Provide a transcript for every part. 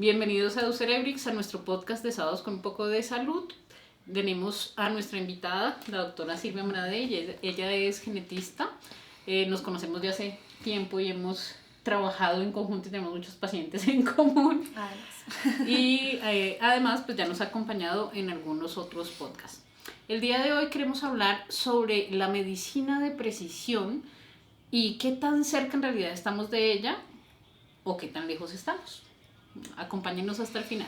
Bienvenidos a Cerebrix, a nuestro podcast de sábados con un poco de salud. Tenemos a nuestra invitada, la doctora Silvia Mrade. Ella es genetista. Nos conocemos de hace tiempo y hemos trabajado en conjunto y tenemos muchos pacientes en común. Y además pues ya nos ha acompañado en algunos otros podcasts. El día de hoy queremos hablar sobre la medicina de precisión y qué tan cerca en realidad estamos de ella o qué tan lejos estamos. Acompáñenos hasta el final.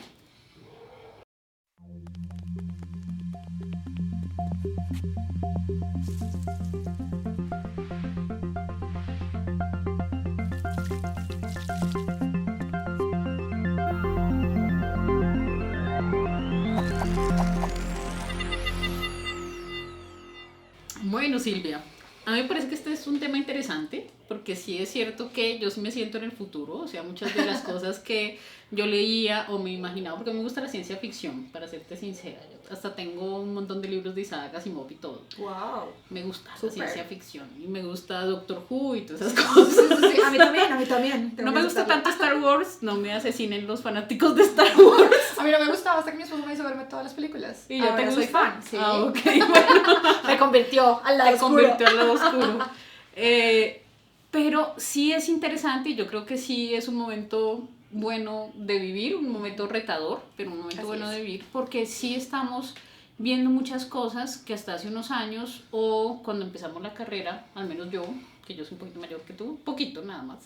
Bueno, Silvia, a mí me parece que este es un tema interesante porque sí es cierto que yo sí me siento en el futuro, o sea, muchas de las cosas que yo leía o me imaginaba, porque me gusta la ciencia ficción, para serte sincera, yo hasta tengo un montón de libros de Isaac Asimov y todo. Wow. Me gusta Super. la ciencia ficción y me gusta Doctor Who y todas esas cosas. Sí, a mí también. No me gusta tanto Star Wars, no me asesinen los fanáticos de Star Wars. A mí no me gustaba hasta que mi esposo me hizo verme todas las películas. ¿Y ya te soy gusta? fan, sí. Ah, ok, bueno. Me convirtió al lado Te oscuro. convirtió al lado oscuro. Pero sí es interesante y yo creo que sí es un momento bueno de vivir, un momento retador, pero un momento Así bueno es. de vivir, porque sí estamos viendo muchas cosas que hasta hace unos años o cuando empezamos la carrera, al menos yo, que yo soy un poquito mayor que tú, poquito nada más.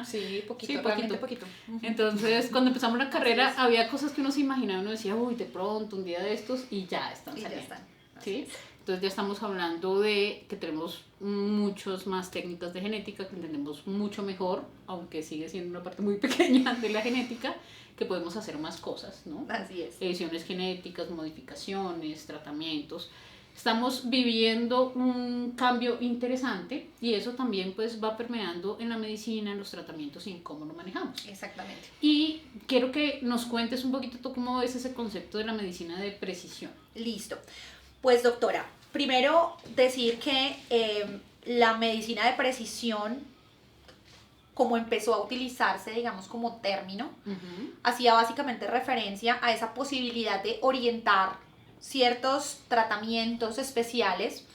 Sí, poquito, Sí, realmente poquito. Entonces, cuando empezamos la carrera, había cosas que uno se imaginaba, uno decía, uy, de pronto, un día de estos, y ya están Y ya saliendo. están. ¿Sí? Entonces ya estamos hablando de que tenemos muchas más técnicas de genética, que entendemos mucho mejor, aunque sigue siendo una parte muy pequeña de la genética, que podemos hacer más cosas, ¿no? Así es. Ediciones genéticas, modificaciones, tratamientos. Estamos viviendo un cambio interesante y eso también pues va permeando en la medicina, en los tratamientos y en cómo lo manejamos. Exactamente. Y quiero que nos cuentes un poquito tú cómo ves ese concepto de la medicina de precisión. Listo. Pues doctora, primero decir que la medicina de precisión, como empezó a utilizarse, digamos, como término, hacía básicamente referencia a esa posibilidad de orientar ciertos tratamientos especiales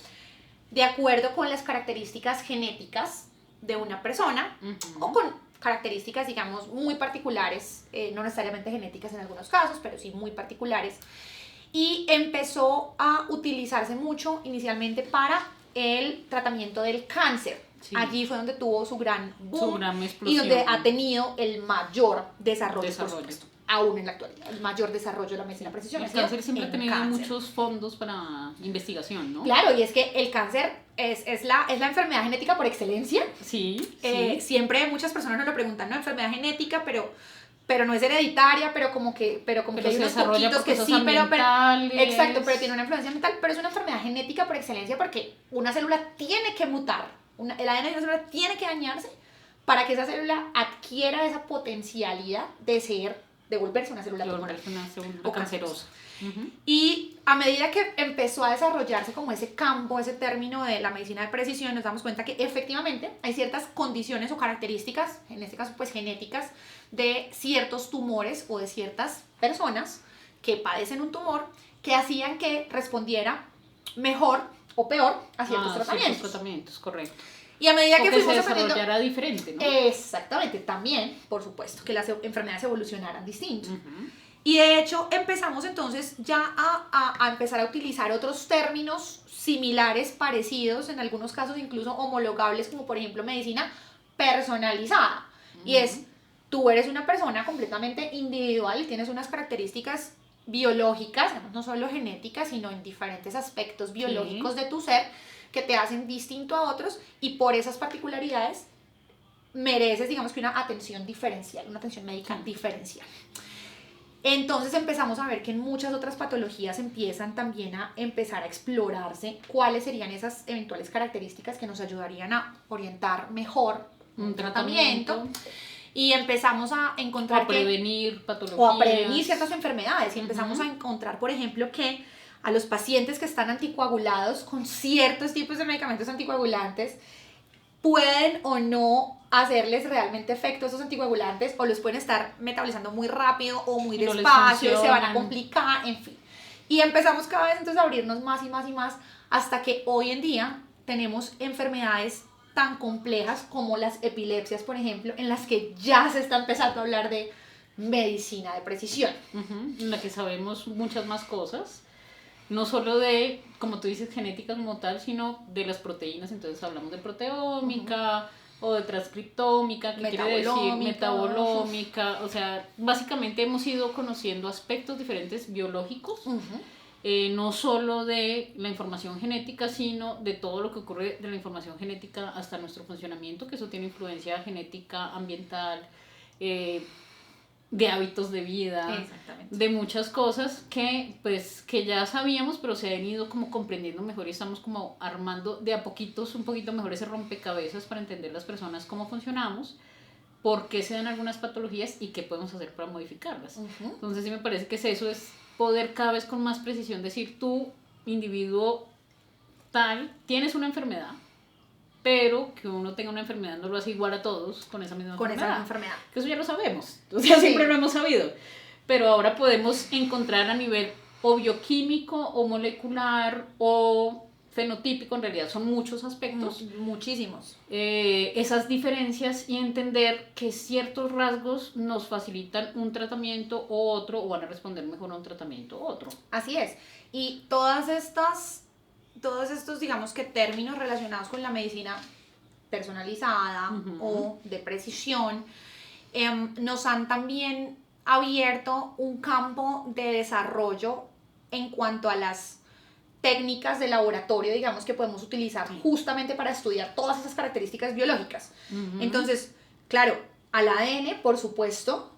de acuerdo con las características genéticas de una persona o con características, digamos, muy particulares, no necesariamente genéticas en algunos casos, pero sí muy particulares. Y empezó a utilizarse mucho inicialmente para el tratamiento del cáncer. Sí. Allí fue donde tuvo su gran boom, su gran explosión, y donde ha tenido el mayor desarrollo. Por supuesto, aún en la actualidad, el mayor desarrollo de la medicina de precisión. El cáncer siempre ha tenido muchos fondos para investigación, ¿no? Claro, y es que el cáncer es la enfermedad genética por excelencia. Sí, siempre muchas personas nos lo preguntan, ¿no? Enfermedad genética, pero no es hereditaria, pero como que hay unos poquitos que sí, pero exacto, pero tiene una influencia mental, pero es una enfermedad genética por excelencia porque una célula tiene que mutar, el ADN de una célula tiene que dañarse para que esa célula adquiera esa potencialidad de volverse una célula tumoral o cancerosa. Y a medida que empezó a desarrollarse como ese campo, ese término de la medicina de precisión, nos damos cuenta que efectivamente hay ciertas condiciones o características, en este caso pues genéticas, de ciertos tumores o de ciertas personas que padecen un tumor que hacían que respondiera mejor o peor a ciertos tratamientos. Ciertos tratamientos, correcto. Y a medida que fuimos se desarrollara diferente, ¿no? Exactamente, también, por supuesto, que las enfermedades evolucionaran distinto. Y de hecho empezamos entonces ya a empezar a utilizar otros términos similares, parecidos, en algunos casos incluso homologables, como por ejemplo medicina personalizada. Y es, tú eres una persona completamente individual y tienes unas características biológicas, no solo genéticas, sino en diferentes aspectos biológicos de tu ser que te hacen distinto a otros y por esas particularidades mereces, digamos que una atención diferencial, una atención médica diferencial. Entonces empezamos a ver que en muchas otras patologías empiezan también a empezar a explorarse cuáles serían esas eventuales características que nos ayudarían a orientar mejor un tratamiento. Y empezamos a encontrar o a prevenir patologías. O a prevenir ciertas enfermedades. Y empezamos a encontrar, por ejemplo, que a los pacientes que están anticoagulados con ciertos tipos de medicamentos anticoagulantes pueden o no hacerles realmente efecto a esos anticoagulantes, o los pueden estar metabolizando muy rápido o muy No les despacio, se van a funcionan. complicar, en fin. Y empezamos cada vez entonces a abrirnos más y más y más, hasta que hoy en día tenemos enfermedades tan complejas como las epilepsias, por ejemplo, en las que ya se está empezando a hablar de medicina de precisión. En la que sabemos muchas más cosas, no solo de, como tú dices, genética como tal, sino de las proteínas. Entonces hablamos de proteómica o de transcriptómica, que quiere decir metabolómica. O sea, básicamente hemos ido conociendo aspectos diferentes biológicos, no solo de la información genética, sino de todo lo que ocurre de la información genética hasta nuestro funcionamiento, que eso tiene influencia genética, ambiental, de hábitos de vida, de muchas cosas que ya sabíamos, pero se han ido como comprendiendo mejor, y estamos como armando de a poquitos un poquito mejor ese rompecabezas para entender las personas cómo funcionamos, por qué se dan algunas patologías y qué podemos hacer para modificarlas. Entonces sí me parece que eso es poder cada vez con más precisión decir, tú, individuo tal, tienes una enfermedad, pero que uno tenga una enfermedad no lo hace igual a todos con esa misma enfermedad. Que eso ya lo sabemos, o sea, siempre lo hemos sabido. Pero ahora podemos encontrar a nivel o bioquímico o molecular o fenotípico, en realidad son muchos aspectos. Muchísimos. Esas diferencias, y entender que ciertos rasgos nos facilitan un tratamiento o otro, o van a responder mejor a un tratamiento u otro. Así es. Y todos estos, digamos que términos relacionados con la medicina personalizada o de precisión, nos han también abierto un campo de desarrollo en cuanto a las técnicas de laboratorio, digamos, que podemos utilizar justamente para estudiar todas esas características biológicas. Entonces, claro, al ADN, por supuesto,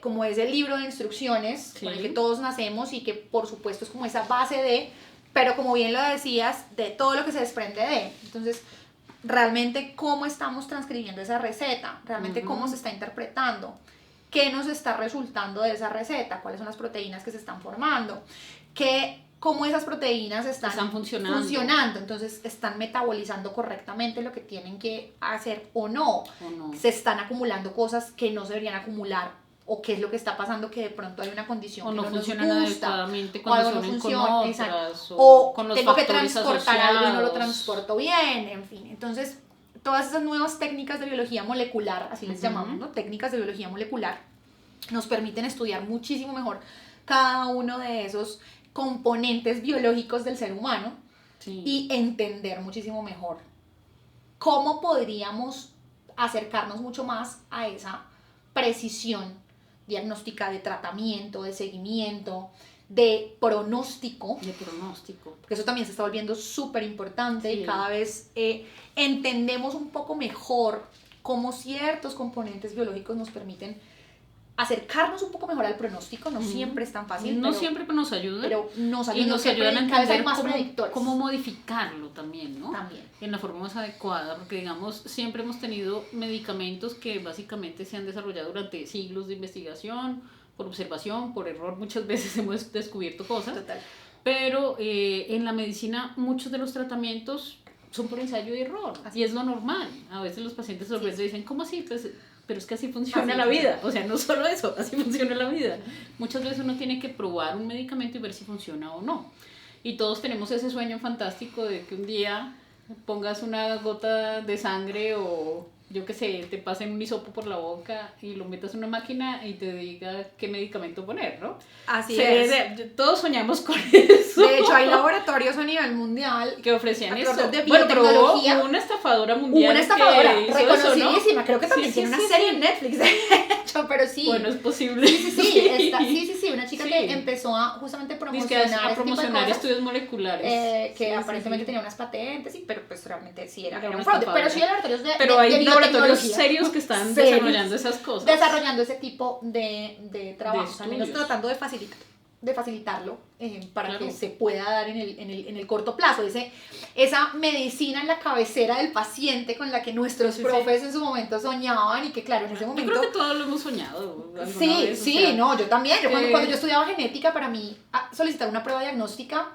como es el libro de instrucciones con el que todos nacemos y que por supuesto es como esa base de, pero como bien lo decías, de todo lo que se desprende de. Entonces, realmente cómo estamos transcribiendo esa receta, realmente cómo se está interpretando, qué nos está resultando de esa receta, cuáles son las proteínas que se están formando, cómo esas proteínas están funcionando, entonces están metabolizando correctamente lo que tienen que hacer o no, se están acumulando cosas que no se deberían acumular, o qué es lo que está pasando, que de pronto hay una condición o que no funcionan nos gusta, adecuadamente cuando no funciona con otras, o con los tengo que factores transportar algo y no lo asociados. transporto bien, en fin. Entonces, todas esas nuevas técnicas de biología molecular, así les llamamos, ¿no? Técnicas de biología molecular, nos permiten estudiar muchísimo mejor cada uno de esos componentes biológicos del ser humano y entender muchísimo mejor cómo podríamos acercarnos mucho más a esa precisión diagnóstica, de tratamiento, de seguimiento, de pronóstico. Porque eso también se está volviendo súper importante y cada vez entendemos un poco mejor cómo ciertos componentes biológicos nos permiten acercarnos un poco mejor al pronóstico. No siempre es tan fácil. No siempre nos ayudan. Pero nos ayudan a entender cómo modificarlo modificarlo también, ¿no? En la forma más adecuada, porque digamos, siempre hemos tenido medicamentos que básicamente se han desarrollado durante siglos de investigación, por observación, por error, muchas veces hemos descubierto cosas. Pero en la medicina muchos de los tratamientos son por ensayo y error, y es lo normal. A veces los pacientes sorprenden y dicen, ¿cómo así? Pues, pero es que así funciona la vida, o sea, no solo eso, así funciona la vida. Muchas veces uno tiene que probar un medicamento y ver si funciona o no. Y todos tenemos ese sueño fantástico de que un día pongas una gota de sangre o yo qué sé, te pasen un hisopo por la boca y lo metas en una máquina y te diga qué medicamento poner, ¿no? Así es. Todos soñamos con eso. De hecho, hay laboratorios a nivel mundial que ofrecían eso. De biotecnología. Hubo una estafadora mundial. Una estafadora reconocidísima, eso, ¿no? Creo que también tiene una serie en Netflix, de hecho, pero sí. Bueno, es posible. Sí, una chica que empezó a justamente promocionar estudios moleculares. Que aparentemente tenía unas patentes, pero pues realmente sí era un fraude. Pero sí hay laboratorios pero hay laboratorios serios que están desarrollando esas cosas. Desarrollando ese tipo de trabajo, al menos tratando de facilitarlo para que se pueda dar en el corto plazo. Esa medicina en la cabecera del paciente con la que nuestros profes en su momento soñaban, y que claro, en ese momento... Yo creo que todos lo hemos soñado. Yo también. Cuando yo estudiaba genética, para mí solicitar una prueba diagnóstica,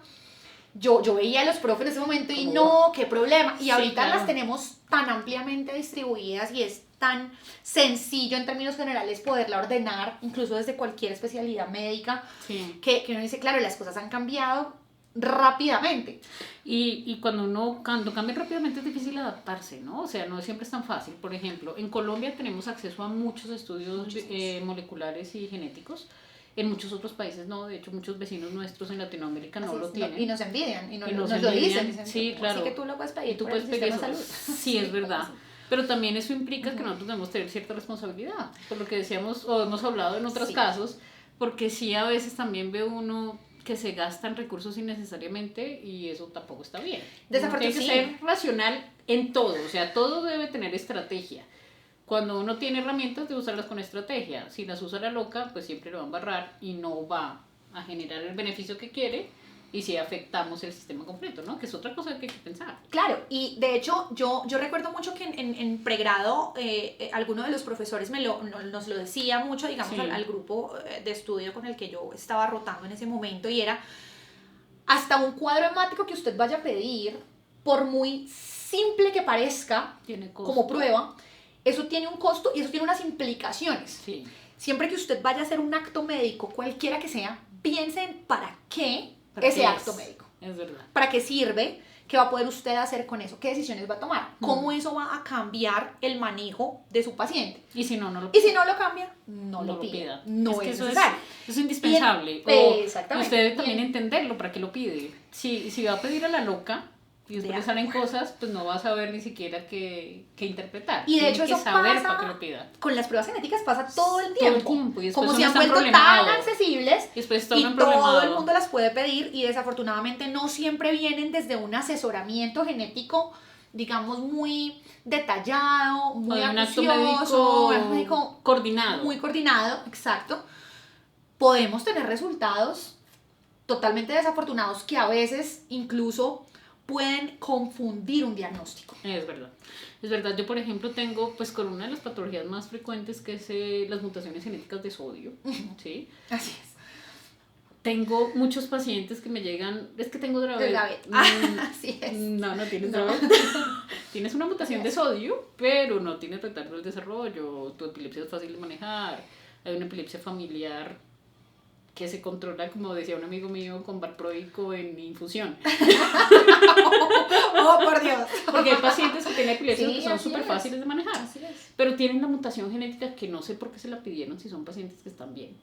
yo veía a los profes en ese momento y no, qué problema. Y ahorita las tenemos tan ampliamente distribuidas y es tan sencillo en términos generales poderla ordenar, incluso desde cualquier especialidad médica, Sí. que uno dice, claro, las cosas han cambiado rápidamente. Y cuando cambia rápidamente es difícil adaptarse, ¿no? O sea, no siempre es tan fácil. Por ejemplo, en Colombia tenemos acceso a muchos estudios moleculares y genéticos. En muchos otros países no, de hecho muchos vecinos nuestros en Latinoamérica no lo tienen. Y nos envidian, y nos nos lo envidian. dicen. Sí, claro. Así que tú lo puedes pedir, Tú por puedes el pedir sistema eso. de salud. Sí, es verdad. Pero también eso implica que nosotros debemos tener cierta responsabilidad, por lo que decíamos o hemos hablado en otros casos, porque sí a veces también ve uno que se gastan recursos innecesariamente y eso tampoco está bien. Uno tiene que ser racional en todo, o sea, todo debe tener estrategia. Cuando uno tiene herramientas, debe usarlas con estrategia. Si las usa la loca, pues siempre lo va a embarrar y no va a generar el beneficio que quiere. Y si afectamos el sistema completo, ¿no? Que es otra cosa que hay que pensar. Claro, y de hecho yo recuerdo mucho que en pregrado alguno de los profesores nos lo decía mucho, digamos, al grupo de estudio con el que yo estaba rotando en ese momento, y era hasta un cuadro hemático que usted vaya a pedir, por muy simple que parezca como prueba, eso tiene un costo y eso tiene unas implicaciones. Sí. Siempre que usted vaya a hacer un acto médico, cualquiera que sea, piense en para qué ese acto médico. Es verdad. ¿Para qué sirve? ¿Qué va a poder usted hacer con eso? ¿Qué decisiones va a tomar? ¿Cómo eso va a cambiar el manejo de su paciente? Y si no lo cambia, no lo pida. No es necesario. Eso es indispensable. Exactamente. Usted también entenderlo, ¿para qué lo pide? Si va a pedir a la loca y después le salen cosas, pues no va a saber ni siquiera qué interpretar. Y de hecho tiene eso que saber pasa, para qué lo pida. Con las pruebas genéticas pasa todo el tiempo. Y como se han vuelto tan accesibles y todo el mundo las puede pedir, y desafortunadamente no siempre vienen desde un asesoramiento genético, digamos, muy detallado, muy acucioso, médico coordinado. Muy coordinado, exacto. Podemos tener resultados totalmente desafortunados que a veces incluso pueden confundir un diagnóstico. Es verdad. Es verdad, yo por ejemplo tengo, pues con una de las patologías más frecuentes, que es las mutaciones genéticas de sodio, ¿sí? Así es. Tengo muchos pacientes que me llegan, es que tengo Dravet. Así es. No tienes Dravet. Tienes una mutación de sodio, pero no tienes retardo del desarrollo, tu epilepsia es fácil de manejar, hay una epilepsia familiar que se controla, como decía un amigo mío, con valproico en infusión. Oh, por Dios. Porque hay pacientes que tienen epilepsia que son súper es. fáciles de manejar. Así es. Pero tienen una mutación genética que no sé por qué se la pidieron si son pacientes que están bien,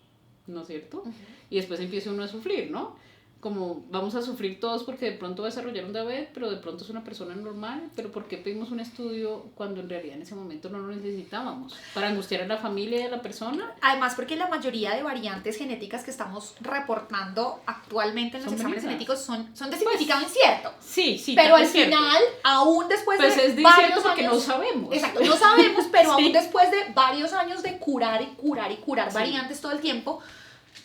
¿no es cierto? Y después empieza uno a sufrir, ¿no? Como vamos a sufrir todos porque de pronto va a desarrollar un Dravet, pero de pronto es una persona normal, pero ¿por qué pedimos un estudio cuando en realidad en ese momento no lo necesitábamos? ¿Para angustiar a la familia y a la persona? Además, porque la mayoría de variantes genéticas que estamos reportando actualmente en los exámenes genéticos son de significado incierto. Sí. Pero al final, aún después pues de es varios años, porque no sabemos. Exacto, no sabemos, pero aún después de varios años de curar variantes todo el tiempo,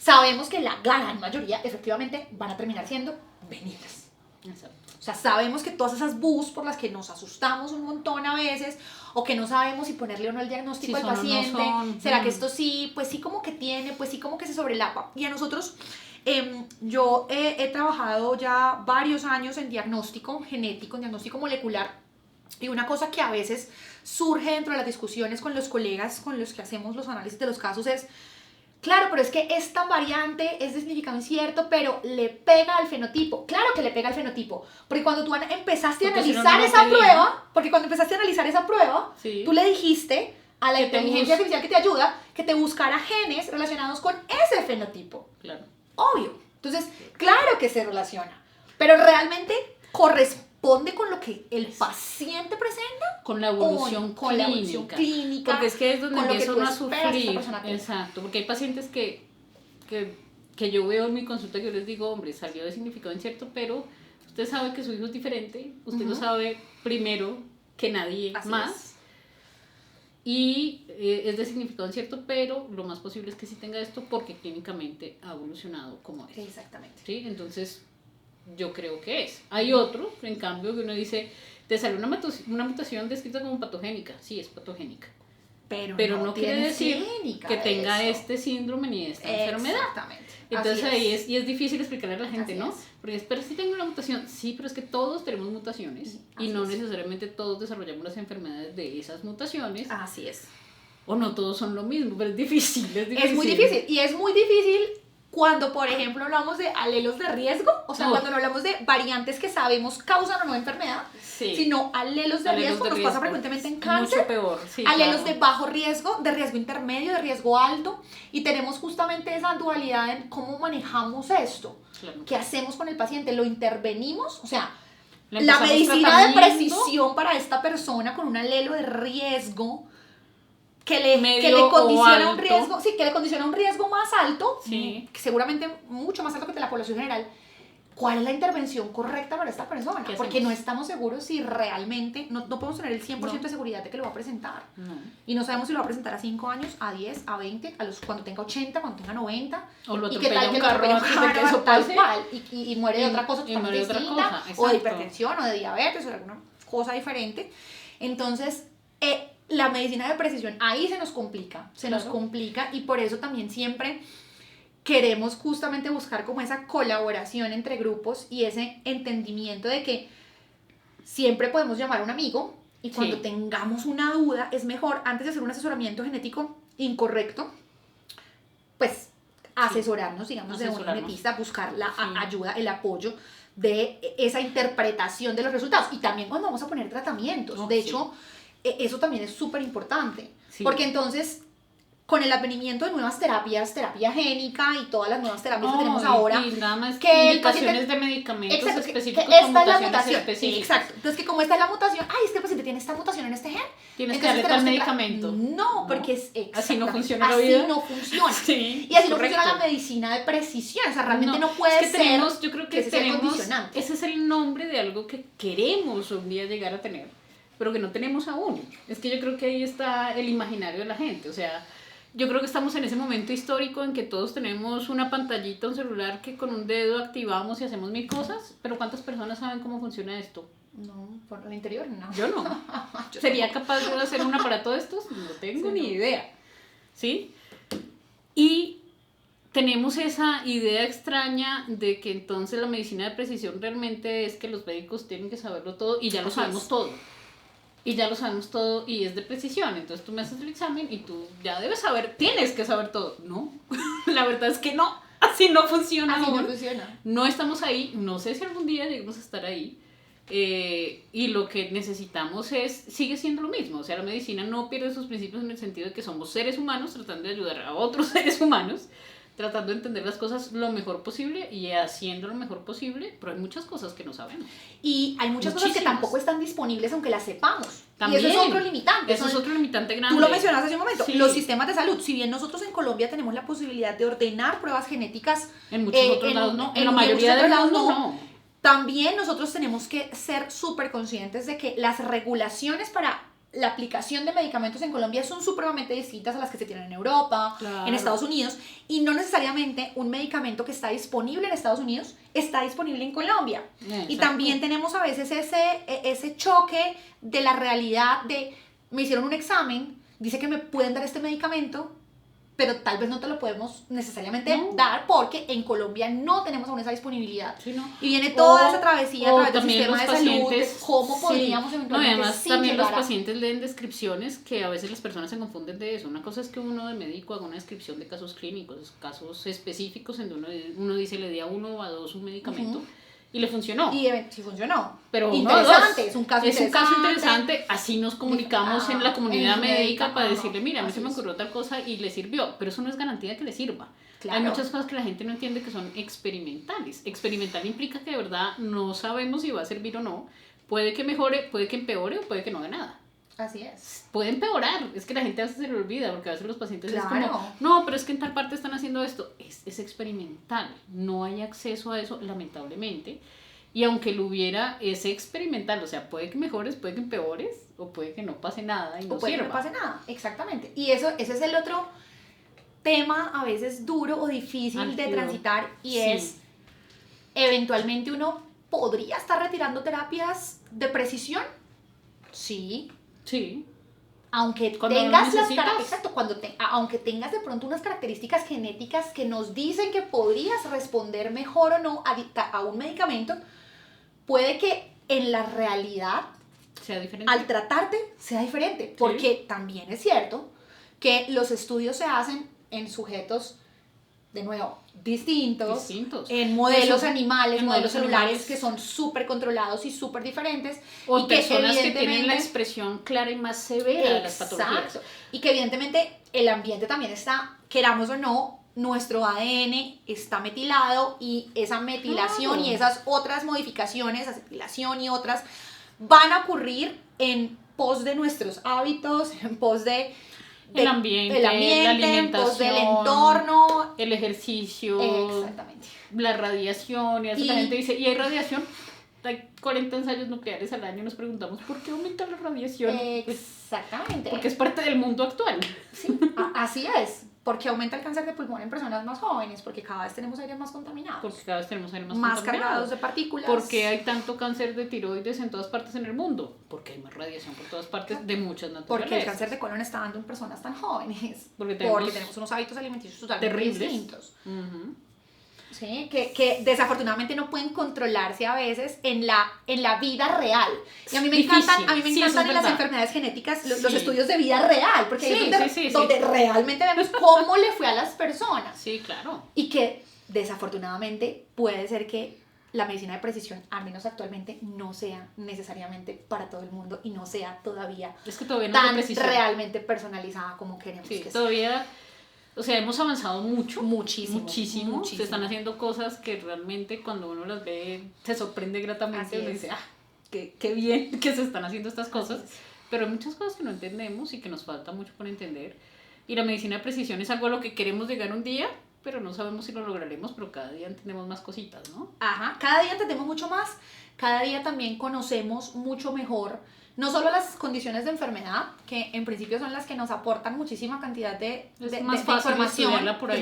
sabemos que la gran mayoría efectivamente van a terminar siendo benignas. Exacto. O sea, sabemos que todas esas bus por las que nos asustamos un montón a veces, o que no sabemos si ponerle o no el diagnóstico al paciente, ¿será que esto sí? Pues sí como que tiene, pues sí como que se sobrelapa. Y a nosotros, yo he trabajado ya varios años en diagnóstico genético, en diagnóstico molecular, y una cosa que a veces surge dentro de las discusiones con los colegas con los que hacemos los análisis de los casos es: claro, pero es que esta variante es de significado incierto, pero le pega al fenotipo. Claro que le pega al fenotipo, porque cuando tú empezaste a analizar esa prueba, sí, tú le dijiste a la inteligencia artificial que te ayuda que te buscara genes relacionados con ese fenotipo. Claro. Obvio. Entonces, claro que se relaciona, pero realmente corresponde con lo que el paciente presenta, con la evolución clínica, porque es que es donde empieza uno a sufrir. Exacto, porque hay pacientes que yo veo en mi consulta que yo les digo: hombre, salió de significado incierto, pero usted sabe que su hijo es diferente, usted lo sabe primero que nadie más, y es de significado incierto, pero lo más posible es que sí tenga esto porque clínicamente ha evolucionado como es. Exactamente. ¿Sí? Entonces yo creo que es. Hay otro, en cambio, que uno dice: te salió una mutación descrita como patogénica. Sí, es patogénica. Pero no quiere decir que tenga este síndrome ni esta enfermedad. Exactamente. Entonces Así ahí es, y es difícil explicarle a la gente, Así ¿no? es. Porque es, pero si tengo una mutación, sí, pero es que todos tenemos mutaciones y Así no es. necesariamente todos desarrollamos las enfermedades de esas mutaciones, Así es. o no todos son lo mismo, pero es difícil, es difícil. Es muy difícil, y es muy difícil cuando, por ejemplo, hablamos de alelos de riesgo, o sea, cuando no hablamos de variantes que sabemos causan o no enfermedad, Sí. sino alelos de riesgo, nos pasa frecuentemente en cáncer. Mucho peor, sí. Alelos claro. de bajo riesgo, de riesgo intermedio, de riesgo alto, y tenemos justamente esa dualidad en cómo manejamos esto. Claro. ¿Qué hacemos con el paciente? ¿Lo intervenimos? O sea, Le la empezamos medicina de tratamiento. precisión para esta persona con un alelo de riesgo que le Medio condiciona o un alto. riesgo, sí, que le condiciona un riesgo más alto, Sí. seguramente mucho más alto que el de la población general. ¿Cuál es la intervención correcta para esta persona? ¿Qué Porque hacemos? no estamos seguros si realmente, no podemos tener el 100% No. de seguridad de que lo va a presentar. No. Y no sabemos si lo va a presentar a 5 años, a 10, a 20, cuando tenga 80, cuando tenga 90. O lo y qué tal atropella que un lo carro atropelle un antes de que eso tal pase. cual, y muere de Y- otra cosa y muere de otra distinta, cosa, o de exacto. hipertensión, o de diabetes, o de alguna cosa diferente. Entonces, la medicina de precisión ahí se nos complica, y por eso también siempre queremos justamente buscar como esa colaboración entre grupos y ese entendimiento de que siempre podemos llamar a un amigo y cuando Sí. tengamos una duda es mejor, antes de hacer un asesoramiento genético incorrecto, pues asesorarnos, digamos, de un Asesorarnos. genetista, buscar la Sí. ayuda, el apoyo de esa interpretación de los resultados. Y también cuando vamos a poner tratamientos. Oh, de sí. hecho, eso también es súper importante. Sí. Porque entonces, con el advenimiento de nuevas terapias, terapia génica y todas las nuevas terapias que No, tenemos ahora, y nada más que el indicaciones paciente- de medicamentos exacto, que específicos esta con es la mutaciones mutación. específicas. Exacto. Entonces, que como esta es la mutación, ay, es que el paciente tiene esta mutación en este gen. Tienes que entonces darle tal tenemos que medicamento. No, porque es Así no exactamente- funciona la vida. Así no funciona. Sí, Y así no correcto. funciona la medicina de precisión. O sea, realmente no puede es que ser. tenemos, yo creo que ese sea el tenemos, condicionante. ese es el nombre de algo que queremos un día llegar a tener, pero que no tenemos aún. Es que yo creo que ahí está el imaginario de la gente, o sea, yo creo que estamos en ese momento histórico en que todos tenemos una pantallita, un celular que con un dedo activamos y hacemos mil cosas, pero ¿cuántas personas saben cómo funciona esto? No, por el interior no. Yo no. Yo ¿Sería tampoco. capaz de hacer un aparato de estos? No tengo Sí, ni no. idea. ¿Sí? Y tenemos esa idea extraña de que entonces la medicina de precisión realmente es que los médicos tienen que saberlo todo y ya lo Así sabemos es. todo. Y ya lo sabemos todo y es de precisión. Entonces tú me haces el examen y tú ya debes saber, tienes que saber todo. No, la verdad es que no. Así no funciona. Así no aún. funciona. No estamos ahí, no sé si algún día lleguemos a estar ahí. Y lo que necesitamos sigue siendo lo mismo. O sea, la medicina no pierde sus principios en el sentido de que somos seres humanos tratando de ayudar a otros seres humanos, tratando de entender las cosas lo mejor posible y haciendo lo mejor posible, pero hay muchas cosas que no sabemos. Y hay muchas cosas que Muchísimas. tampoco están disponibles aunque las sepamos. También. Y eso es otro limitante. Eso es otro limitante grande. Tú lo mencionaste hace un momento, Sí. los sistemas de salud, si bien nosotros en Colombia tenemos la posibilidad de ordenar pruebas genéticas, En muchos otros lados no. En la muchos mayoría de otros lados lados no. también nosotros tenemos que ser súper conscientes de que las regulaciones para la aplicación de medicamentos en Colombia son supremamente distintas a las que se tienen en Europa, Claro. en Estados Unidos, y no necesariamente un medicamento que está disponible en Estados Unidos está disponible en Colombia. Y Exacto. también tenemos a veces ese choque de la realidad de, me hicieron un examen, dice que me pueden dar este medicamento, pero tal vez no te lo podemos necesariamente No. dar porque en Colombia no tenemos aún esa disponibilidad. Sí, ¿no? Y viene toda O- esa travesía a o través del también sistema de los salud, de pacientes, cómo sí. podríamos No, y eventualmente además sin también los llegar a- pacientes leen descripciones que a veces las personas se confunden de eso. Una cosa es que uno de médico haga una descripción de casos clínicos, casos específicos en donde uno dice le di a uno o a dos un medicamento y le funcionó. Y sí funcionó. Pero interesante, no, es un caso es interesante. un caso interesante, así nos comunicamos en la comunidad en médica para ajá, decirle, mira, a mí así se me es. ocurrió tal cosa y le sirvió, pero eso no es garantía de que le sirva. Claro. Hay muchas cosas que la gente no entiende que son experimentales. Experimental implica que de verdad no sabemos si va a servir o no. Puede que mejore, puede que empeore o puede que no haga nada. Así es. Puede empeorar, es que la gente a veces se le olvida porque a veces los pacientes es Claro. como, no, pero es que en tal parte están haciendo esto. Es experimental, no hay acceso a eso, lamentablemente. Y aunque lo hubiera, es experimental, o sea, puede que mejores, puede que empeores, o puede que no pase nada y no O puede que sirva. no pase nada, exactamente. Y ese es el otro tema a veces duro o difícil de Álgido. transitar y Sí. es, eventualmente uno podría estar retirando terapias de precisión. Sí. Sí. aunque Cuando tengas lo necesitas. exacto, aunque tengas de pronto unas características genéticas que nos dicen que podrías responder mejor o no a un medicamento, puede que en la realidad sea diferente. al tratarte sea diferente, porque también es cierto que los estudios se hacen en sujetos, de nuevo, distintos. En modelos animales, modelos celulares que son súper controlados y súper diferentes. O y personas que tienen la expresión clara y más severa de las patologías. Exacto. Y que evidentemente el ambiente también está, queramos o no, nuestro ADN está metilado y esa metilación y esas otras modificaciones, acetilación y otras, van a ocurrir en pos de nuestros hábitos, en pos de el ambiente, la alimentación, del entorno, el ejercicio, exactamente, la radiación, y así la gente dice, ¿y hay radiación? Hay 40 ensayos nucleares al año y nos preguntamos, ¿por qué aumenta la radiación? Exactamente. Porque es parte del mundo actual. Sí, así es. Porque aumenta el cáncer de pulmón en personas más jóvenes, porque cada vez tenemos aires más contaminados. Porque cada vez tenemos aire más cargados de partículas. Porque hay tanto cáncer de tiroides en todas partes en el mundo. Porque hay más radiación por todas partes de muchas naturalezas. Porque el cáncer de colon está dando en personas tan jóvenes. Porque tenemos unos hábitos alimenticios totalmente terribles. Distintos. Sí, que desafortunadamente no pueden controlarse a veces en la vida real. Y a mí me encantan en las enfermedades genéticas los estudios de vida real, porque es donde realmente vemos cómo le fue a las personas. Sí, claro. Y que desafortunadamente puede ser que la medicina de precisión, al menos actualmente, no sea necesariamente para todo el mundo y no sea todavía tan realmente personalizada como queremos que sea. Todavía... O sea, hemos avanzado muchísimo. Se están haciendo cosas que realmente cuando uno las ve se sorprende gratamente. Uno dice, qué bien que se están haciendo estas cosas. Pero hay muchas cosas que no entendemos y que nos falta mucho por entender. Y la medicina de precisión es algo a lo que queremos llegar un día, pero no sabemos si lo lograremos, pero cada día entendemos más cositas, ¿no? Cada día entendemos mucho más, cada día también conocemos mucho mejor no solo las condiciones de enfermedad, que en principio son las que nos aportan muchísima cantidad de información, por ahí.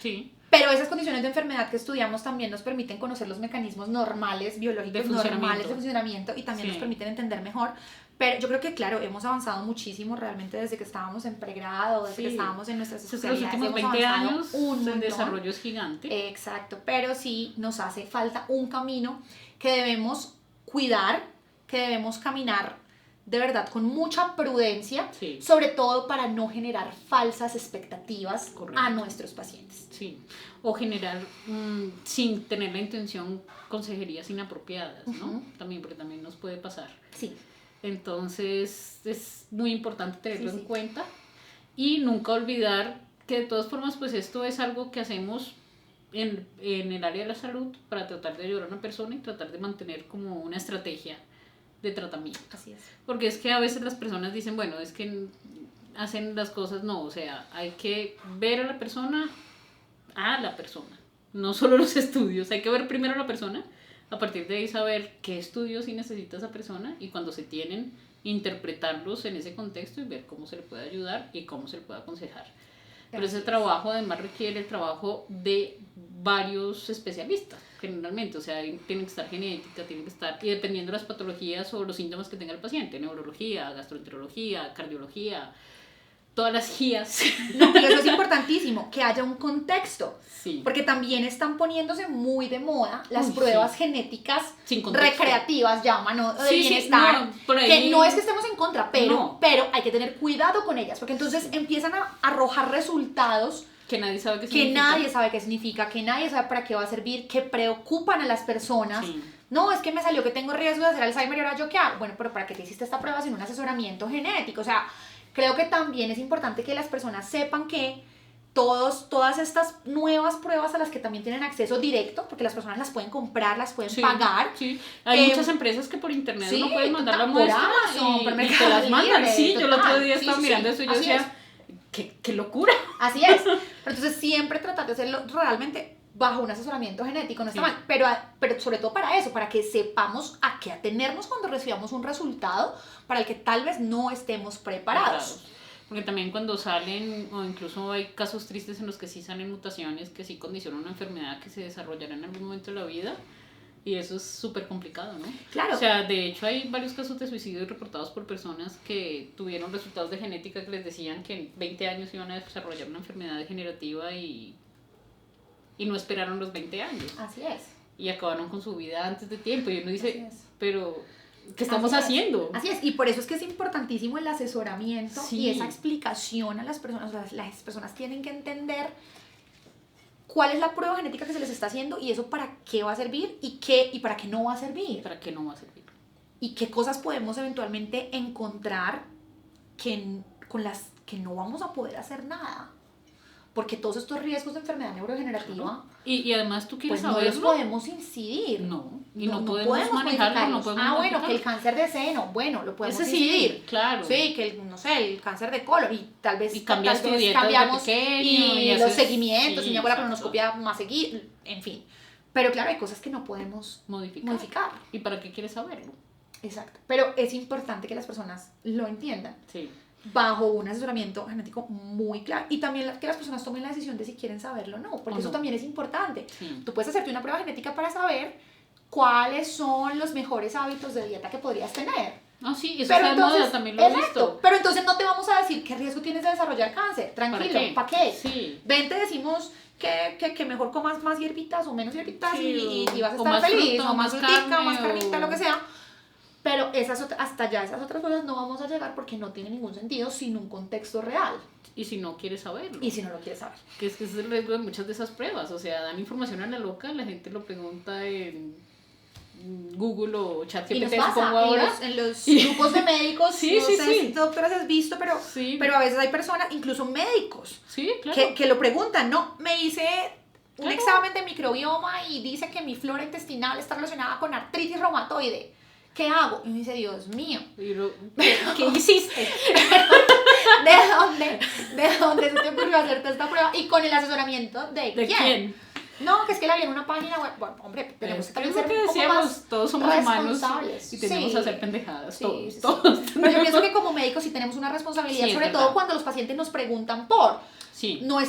Sí. Pero esas condiciones de enfermedad que estudiamos también nos permiten conocer los mecanismos normales, biológicos normales de funcionamiento y también nos permiten entender mejor. Pero yo creo que, claro, hemos avanzado muchísimo realmente desde que estábamos en pregrado, desde que estábamos en nuestras especialidades. Los últimos 20 años el desarrollo es gigante. Exacto, pero sí nos hace falta un camino que debemos cuidar, que debemos caminar de verdad con mucha prudencia, sobre todo para no generar falsas expectativas a nuestros pacientes. Sí, o generar, sin tener la intención, consejerías inapropiadas, ¿no? También, porque también nos puede pasar. Sí. Entonces, es muy importante tenerlo en cuenta y nunca olvidar que de todas formas, pues esto es algo que hacemos en el área de la salud para tratar de ayudar a una persona y tratar de mantener como una estrategia de tratamiento. Así es. Porque es que a veces las personas dicen, bueno, es que hacen las cosas, no, o sea, hay que ver a la persona, no solo los estudios, hay que ver primero a la persona, a partir de ahí saber qué estudios sí necesita esa persona y cuando se tienen, interpretarlos en ese contexto y ver cómo se le puede ayudar y cómo se le puede aconsejar. Pero ese trabajo además requiere el trabajo de varios especialistas, generalmente, o sea, tiene que estar genética, tiene que estar, y dependiendo de las patologías o los síntomas que tenga el paciente, neurología, gastroenterología, cardiología, todas las guías. No, y eso es importantísimo, que haya un contexto, sí. Porque también están poniéndose muy de moda las pruebas genéticas recreativas, llaman, ¿no? De bienestar, que no es que estemos en contra, pero hay que tener cuidado con ellas, porque entonces empiezan a arrojar resultados que nadie sabe qué significa, que nadie sabe para qué va a servir, que preocupan a las personas. Sí. No, es que me salió que tengo riesgo de hacer Alzheimer y ahora yo qué hago. Bueno, pero ¿para qué te hiciste esta prueba sin un asesoramiento genético? O sea, creo que también es importante que las personas sepan que todas estas nuevas pruebas a las que también tienen acceso directo, porque las personas las pueden comprar, las pueden pagar. Sí. Hay muchas empresas que por internet no pueden mandar la muestra por Amazon, y te las mandan. Sí, yo el otro día estaba mirando eso y yo decía, qué locura. Así es. Pero entonces siempre tratar de hacerlo realmente bajo un asesoramiento genético, no está mal, pero sobre todo para eso, para que sepamos a qué atenernos cuando recibamos un resultado para el que tal vez no estemos preparados. Porque también cuando salen, o incluso hay casos tristes en los que sí salen mutaciones que sí condicionan una enfermedad que se desarrollará en algún momento de la vida, Y eso es súper complicado, ¿no? Claro. O sea, de hecho hay varios casos de suicidio reportados por personas que tuvieron resultados de genética que les decían que en 20 años iban a desarrollar una enfermedad degenerativa y no esperaron los 20 años. Así es. Y acabaron con su vida antes de tiempo. Y uno dice, Así es. pero ¿qué estamos haciendo? Así es, y por eso es que es importantísimo el asesoramiento Sí. y esa explicación a las personas. O sea, las personas tienen que entender cuál es la prueba genética que se les está haciendo y eso para qué va a servir y para qué no va a servir. ¿Para qué no va a servir? Y qué cosas podemos eventualmente encontrar con las que no vamos a poder hacer nada. Porque todos estos riesgos de enfermedad neurodegenerativa, Claro. Y además tú quieres pues no saberlo. los podemos incidir. No, y no podemos manejarlo, no modificarlos. podemos bueno, modificarlo. que el cáncer de seno, bueno, lo podemos Ese sí, incidir. claro. Sí, que no sé, el cáncer de colon y tal vez, Y cambias tal tu vez dieta desde cambiamos pequeño y y los haces- seguimientos, sí, y hago la exacto. colonoscopia más seguida, en fin. Pero claro, hay cosas que no podemos modificar. ¿Y para qué quieres saberlo? Exacto. Pero es importante que las personas lo entiendan Sí. bajo un asesoramiento genético muy claro y también que las personas tomen la decisión de si quieren saberlo o no, porque O eso no. también es importante. Sí. Tú puedes hacerte una prueba genética para saber cuáles son los mejores hábitos de dieta que podrías tener. Ah, sí, eso Pero está de moda, entonces, también lo he exacto, visto. pero entonces no te vamos a decir qué riesgo tienes de desarrollar cáncer. Tranquilo, ¿para qué? Sí. Ven, te decimos que mejor comas más hierbitas o menos hierbitas Sí, y vas a o estar más feliz, fruta, o más más frutica, carne, más carnita, o- lo que sea. Pero hasta allá esas otras cosas no vamos a llegar porque no tiene ningún sentido sin un contexto real. Y si no quieres saberlo. Y si no lo quieres saber. Que es el riesgo de muchas de esas pruebas. O sea, dan información a la loca, la gente lo pregunta en Google o Y nos ChatGPT, pasa supongo ahora. en los grupos de médicos, Sí, no sí, sé sí. si doctoras has visto, Sí. pero a veces hay personas, incluso médicos, Sí, claro. que lo preguntan, ¿no? Me hice un Claro. examen de microbioma y dice que mi flora intestinal está relacionada con artritis reumatoide. ¿Qué hago? Y me dice, Dios mío, Y ¿qué hiciste? ¿de dónde se te ocurrió hacerte esta prueba? Y con el asesoramiento de ¿De quién? No, que es que la vi en una página web. Bueno, hombre, tenemos que Es también lo ser que un poco decíamos, más todos somos humanos responsables. y tenemos Sí. a hacer pendejadas, Sí, todos, sí, sí. todos. Pero yo pienso que como médicos sí tenemos una responsabilidad, Sí, es sobre verdad. todo cuando los pacientes nos preguntan por. Sí. No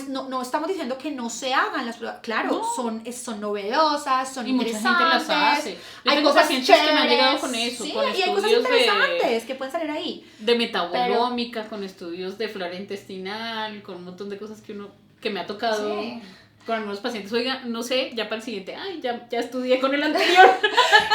estamos diciendo que no se hagan las pruebas. Claro, No. son novedosas, son Y mucha interesantes. gente las hace. Yo Hay tengo cosas pacientes que me han chéveres. llegado con eso, Sí, con y hay cosas estudios interesantes que pueden salir ahí. de metabolómica, con estudios de flora intestinal, con un montón de cosas que me ha tocado Sí. con algunos pacientes. Oiga, no sé, ya para el siguiente, ay, ya estudié con el anterior.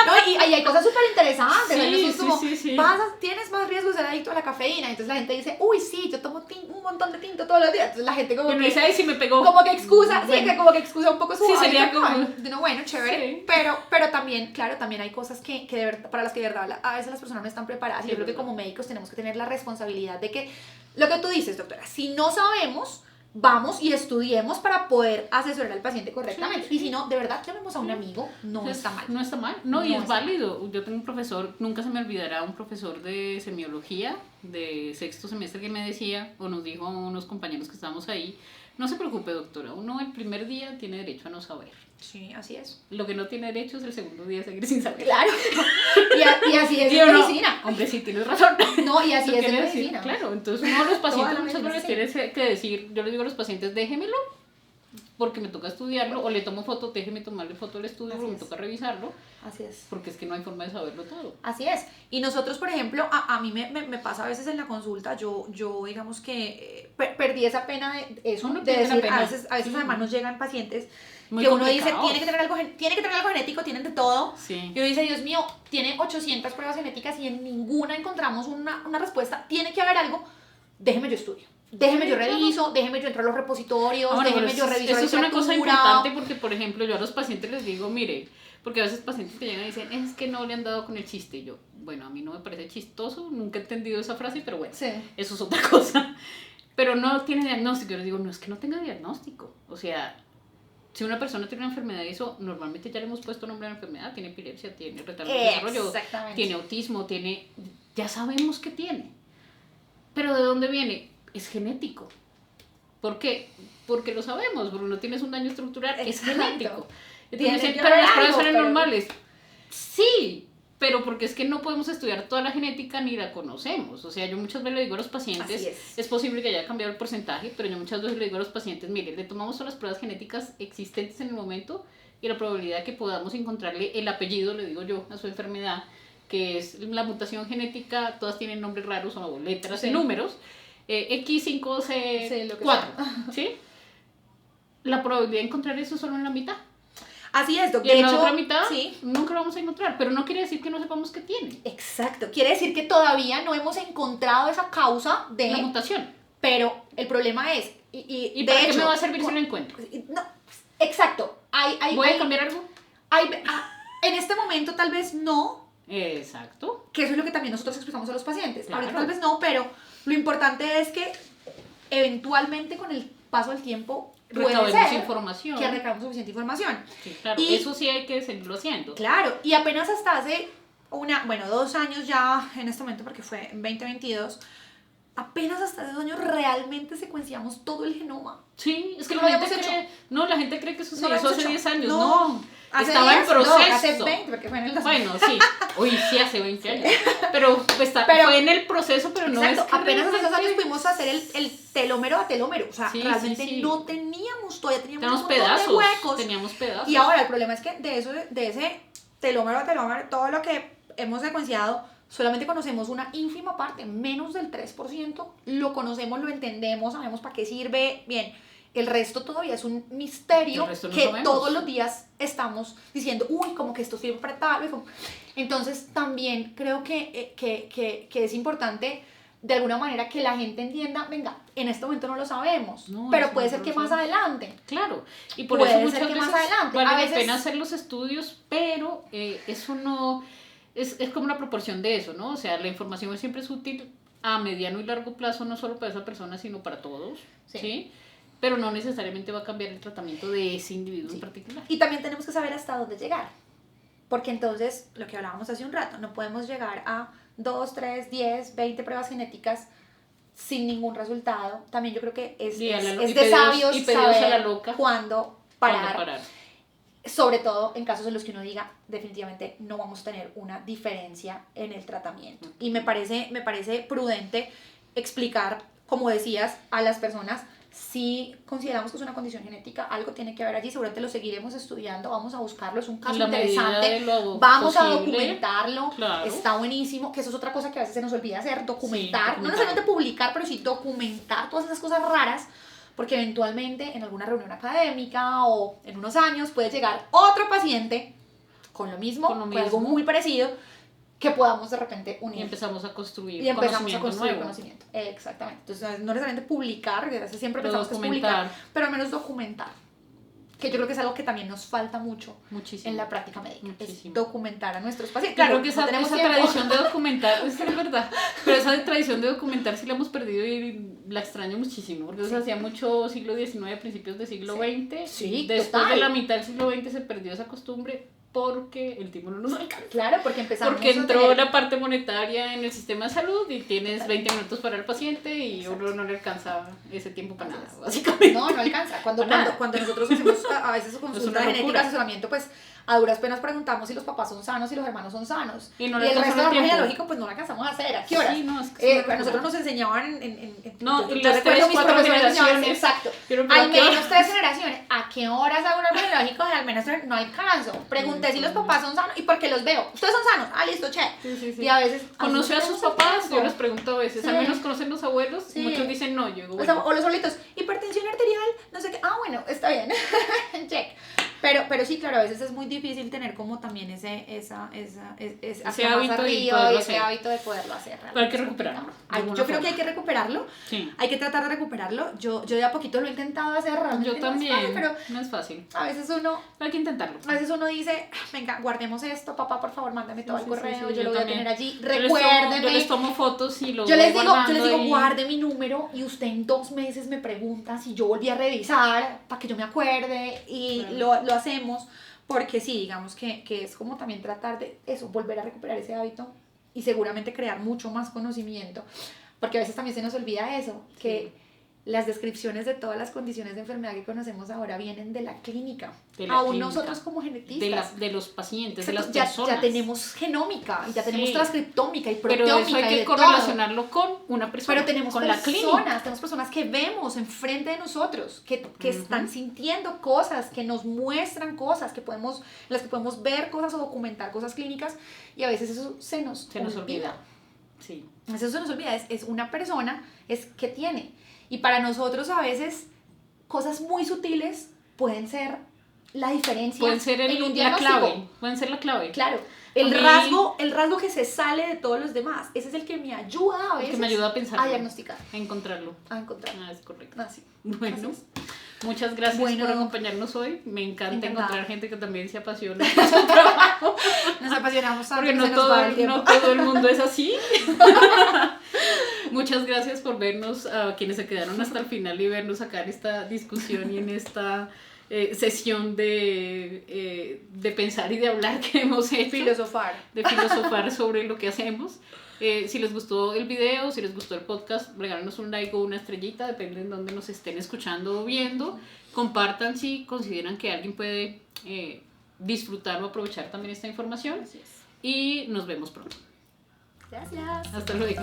No, y hay cosas súper interesantes. Sí, Eso es sí, como, sí, sí. tienes más riesgo de ser adicto a la cafeína. Entonces la gente dice, uy, sí, yo tomo un montón de tinto todos los días. Entonces la gente Y como uno que, dice, ay, si me pegó. como que excusa, sí, Bueno, que como que excusa un poco su Sí, hábito sería actual. como- No, bueno, chévere. Sí. Pero también, claro, también hay cosas que de verdad, para las que de verdad a veces las personas no están preparadas. Y Sí, yo creo que verdad. como médicos tenemos que tener la responsabilidad de que, lo que tú dices, doctora, si no sabemos, vamos y estudiemos para poder asesorar al paciente correctamente. Sí, sí. Y si no, de verdad, llamemos a un amigo, no Pues, está mal. No está mal, no, y No es está mal. válido. Yo tengo un profesor, nunca se me olvidará, un profesor de semiología de sexto semestre que me decía, o nos dijo a unos compañeros que estábamos ahí, no se preocupe, doctora, uno el primer día tiene derecho a no saber. Sí, así es. Lo que no tiene derecho es el segundo día seguir sin saber. Claro. Y así es ¿Sí en o no? medicina. Hombre, sí, tienes razón. No, y así Eso es en quiere decir, medicina. claro, entonces uno de los Toda pacientes la muchas veces medicina, tiene que decir, yo les digo a los pacientes, déjemelo, porque me toca estudiarlo, o le tomo foto, déjeme tomarle foto al estudio, Así porque me es. toca revisarlo, Así es. porque es que no hay forma de saberlo todo. Así es. Y nosotros, por ejemplo, a mí me pasa a veces en la consulta, yo digamos que perdí esa pena de eso, Uno de pierde la decir, pena. a veces Sí. además nos llegan pacientes Muy que uno dice, complicados. tiene que tener algo genético, tienen de todo. Sí. Y uno dice, Dios mío, tiene 800 pruebas genéticas y en ninguna encontramos una respuesta. Tiene que haber algo. Déjeme yo estudio. Déjeme yo reviso, déjeme yo entro a los repositorios, Ah, bueno, déjeme pero yo reviso eso la es una cosa literatura. importante porque, por ejemplo, yo a los pacientes les digo, mire, porque a veces pacientes que llegan y dicen, es que no le han dado con el chiste. Y yo, bueno, a mí no me parece chistoso, nunca he entendido esa frase, pero bueno, Sí. eso es otra cosa. Pero no tiene diagnóstico. Yo les digo, no, es que no tenga diagnóstico. O sea, si una persona tiene una enfermedad, eso normalmente ya le hemos puesto nombre a la enfermedad, tiene epilepsia, tiene retardo de desarrollo, Exactamente. tiene autismo, ya sabemos que tiene. Pero ¿de dónde viene? Es genético. ¿Por qué? Porque lo sabemos, Bruno, tienes un daño estructural, es Exacto. genético. Tiene Entonces me dicen, que pero haber las pruebas algo, salen pero- normales. Sí, pero porque es que no podemos estudiar toda la genética ni la conocemos. O sea, yo muchas veces le digo a los pacientes, es posible que haya cambiado el porcentaje, pero yo muchas veces le digo a los pacientes, mire, le tomamos todas las pruebas genéticas existentes en el momento y la probabilidad de que podamos encontrarle el apellido, le digo yo, a su enfermedad, que es la mutación genética, todas tienen nombres raros o letras y números, X5C4, ¿sí? La probabilidad de encontrar eso es solo en la mitad. Así es, y en la otra mitad nunca lo vamos a encontrar, pero no quiere decir que no sepamos qué tiene. Exacto, quiere decir que todavía no hemos encontrado esa causa de la mutación. Pero el problema es... ¿Y para qué me va a servir si lo encuentro? No, exacto. ¿Voy a cambiar algo? En este momento tal vez no. Exacto. Que eso es lo que también nosotros explicamos a los pacientes. Claro. Ahorita tal vez no, pero lo importante es que eventualmente con el paso del tiempo recabemos información. Que recabemos suficiente información. Sí, claro. Y eso sí hay que seguirlo haciendo. Claro, y apenas hasta hace 2 años ya, en este momento porque fue en 2022, apenas hasta hace 2 años realmente secuenciamos todo el genoma. Sí, es que no la gente cree, la gente cree que eso se hizo hace 10 años. No. Estaba en proceso. No, hace 20, porque fue en el 2000. Bueno, sí. Uy, sí, hace 20 años. Pero fue en el proceso, pero no exacto, es que apenas hace 2 años pudimos hacer el telómero a telómero. O sea, realmente no teníamos, todavía teníamos un montón de huecos. Teníamos pedazos. Y ahora el problema es que de ese telómero a telómero, todo lo que hemos secuenciado, solamente conocemos una ínfima parte, menos del 3%. Lo conocemos, lo entendemos, sabemos para qué sirve. Bien. El resto todavía es un misterio que todos los días estamos diciendo, uy, como que esto sirve para tal. Entonces también creo que es importante de alguna manera que la gente entienda, venga, en este momento no lo sabemos, pero puede ser que más adelante. Claro, y por eso muchas veces vale la pena hacer los estudios, pero eso no, es como la proporción de eso, ¿no? O sea, la información siempre es útil a mediano y largo plazo, no solo para esa persona, sino para todos, ¿sí? Pero no necesariamente va a cambiar el tratamiento de ese individuo en particular. Y también tenemos que saber hasta dónde llegar, porque entonces, lo que hablábamos hace un rato, no podemos llegar a 2, 3, 10, 20 pruebas genéticas sin ningún resultado. También yo creo que es de sabios saber cuándo parar. Sobre todo en casos en los que uno diga, definitivamente no vamos a tener una diferencia en el tratamiento. Y me parece prudente explicar, como decías, a las personas, si consideramos que es una condición genética, algo tiene que haber allí, seguramente lo seguiremos estudiando, vamos a buscarlo, es un caso interesante, vamos a documentarlo, está buenísimo, que eso es otra cosa que a veces se nos olvida hacer, documentar, no necesariamente publicar, pero sí documentar todas esas cosas raras, porque eventualmente en alguna reunión académica o en unos años puede llegar otro paciente con lo mismo, con algo muy parecido, que podamos de repente unir. Y empezamos a construir conocimiento. Exactamente. Entonces, no necesariamente publicar, siempre pensamos que es publicar, pero al menos documentar. Que yo creo que es algo que también nos falta muchísimo en la práctica médica. Es documentar a nuestros pacientes. Claro que esa tradición de documentar, es verdad, pero esa tradición de documentar sí la hemos perdido y la extraño muchísimo, porque se hacía mucho siglo XIX, principios del siglo XX. Sí, después de la mitad del siglo XX se perdió esa costumbre. Porque el tiempo no nos alcanza. Claro, porque empezamos porque entró la parte monetaria en el sistema de salud y tienes 20 minutos para el paciente y uno no le alcanza ese tiempo para nada, básicamente. No alcanza. Cuando nosotros hacemos a veces consulta genética, asesoramiento, pues a duras penas preguntamos si los papás son sanos y los hermanos son sanos. Y el resto del árbol genealógico, pues no lo alcanzamos a hacer. ¿A qué horas? Sí, no, es que a nosotros nos enseñaban no, y las 3, 4 generaciones. Exacto. Al menos 3 generaciones. ¿A qué horas hago un árbol genealógico? Al menos no alcanzo. Pregunté si los papás son sanos y porque los veo. ¿Ustedes son sanos? Ah, listo, che. Sí. Y a veces... ¿Conoció a sus papás? Yo les pregunto a veces. Al menos conocen los abuelos. Muchos dicen no, yo digo bueno. O los solitos. Hipertensión arterial, no sé qué. Ah, bueno, está bien. Check. Pero sí, claro, a veces es muy difícil tener como también ese hábito de poderlo hacer. Pero hay que recuperarlo. Yo creo que hay que recuperarlo. Sí. Hay que tratar de recuperarlo. Yo de a poquito lo he intentado hacer realmente. Yo también. Pero no es fácil. A veces uno... Hay que intentarlo. A veces uno dice, venga, guardemos esto, papá, por favor, mándame todo al correo, yo lo voy a tener allí. Recuérdeme. Yo les tomo fotos y lo yo les digo, guarde mi número y usted en 2 meses me pregunta si yo volví a revisar para que yo me acuerde y lo hacemos, porque sí, digamos que es como también tratar de eso, volver a recuperar ese hábito y seguramente crear mucho más conocimiento, porque a veces también se nos olvida eso, que las descripciones de todas las condiciones de enfermedad que conocemos ahora vienen de la clínica. Aún nosotros como genetistas. De los pacientes, Exacto, de las personas. Ya tenemos genómica, ya tenemos transcriptómica y pero proteómica. Pero eso hay que correlacionarlo con una persona. Pero tenemos con personas, la clínica. tenemos personas que vemos enfrente de nosotros, que están sintiendo cosas, que nos muestran cosas, las que podemos ver cosas o documentar cosas clínicas, y a veces eso se nos olvida. Sí. Eso se nos olvida, es una persona, que tiene. Y para nosotros a veces cosas muy sutiles pueden ser la diferencia. Pueden ser la clave. Pueden ser la clave. Claro. El rasgo que se sale de todos los demás, ese es el que me ayuda a veces. Que me ayuda a pensar. A diagnosticar. A encontrarlo. Ah, es correcto. Sí. Bueno. Muchas gracias por acompañarnos hoy. Me encanta encontrar gente que también se apasiona por su trabajo. Nos apasionamos tanto. Porque no todo el mundo es así. Muchas gracias por vernos, a quienes se quedaron hasta el final y vernos acá en esta discusión y en esta sesión de pensar y de hablar que hemos hecho. De filosofar sobre lo que hacemos. Si les gustó el video, si les gustó el podcast, regálenos un like o una estrellita, depende de dónde nos estén escuchando o viendo. Compartan si consideran que alguien puede disfrutar o aprovechar también esta información. Así es. Y nos vemos pronto. Gracias. Hasta luego.